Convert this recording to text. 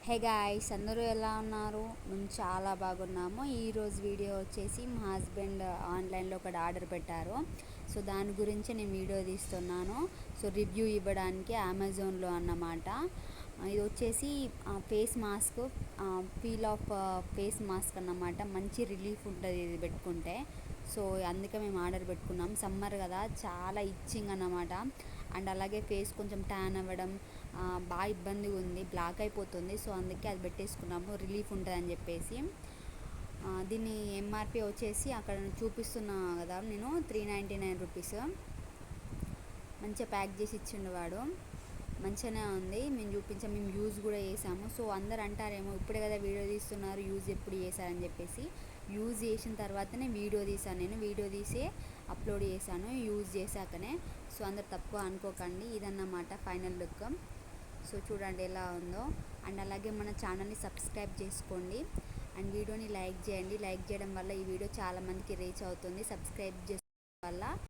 Hey guys, అందరూ ఎలా ఉన్నారు? మేము చాలా బాగున్నాము. ఈరోజు వీడియో వచ్చేసి మా హస్బెండ్ ఆన్లైన్లో ఒకటి ఆర్డర్ పెట్టారు. సో దాని గురించి నేను వీడియో తీస్తున్నాను. సో రివ్యూ ఇవ్వడానికి అమెజాన్లో అన్నమాట. ఇది వచ్చేసి face mask, peel off face mask అన్నమాట. మంచి రిలీఫ్ ఉంటుంది ఇది పెట్టుకుంటే. సో అందుకే మేము ఆర్డర్ పెట్టుకున్నాం. సమ్మర్ కదా, చాలా ఇచ్చింగ్ అన్నమాట. అండ్ అలాగే ఫేస్ కొంచెం ట్యాన్ అవ్వడం బాగా ఇబ్బందిగా ఉంది, బ్లాక్ అయిపోతుంది. సో అందుకే అది పెట్టేసుకున్నాము, రిలీఫ్ ఉంటుందని చెప్పేసి. దీని ఎంఆర్పి వచ్చేసి అక్కడ చూపిస్తున్నా కదా నేను, 399 రూపీస్. మంచిగా ప్యాక్ చేసి ఇచ్చిండు వాడు, మంచిగానే ఉంది. మేము యూజ్ కూడా చేసాము. సో అందరు అంటారేమో ఇప్పుడే కదా వీడియో తీస్తున్నారు, యూజ్ ఎప్పుడు చేశారని చెప్పేసి. యూజ్ చేసిన తర్వాతనే వీడియో తీసాను, నేను వీడియో తీసే అప్లోడ్ చేశాను యూజ్ చేశాకనే. సో అందరు తక్కువ అనుకోకండి. ఇదన్నమాట ఫైనల్ లుక్. సో చూడండి ఎలా ఉందో. అండ్ అలాగే మన ఛానల్ని సబ్స్క్రైబ్ చేసుకోండి అండ్ వీడియోని లైక్ చేయండి. లైక్ చేయడం వల్ల ఈ వీడియో చాలామందికి రీచ్ అవుతుంది. సబ్స్క్రైబ్ చేసుకోవడం వల్ల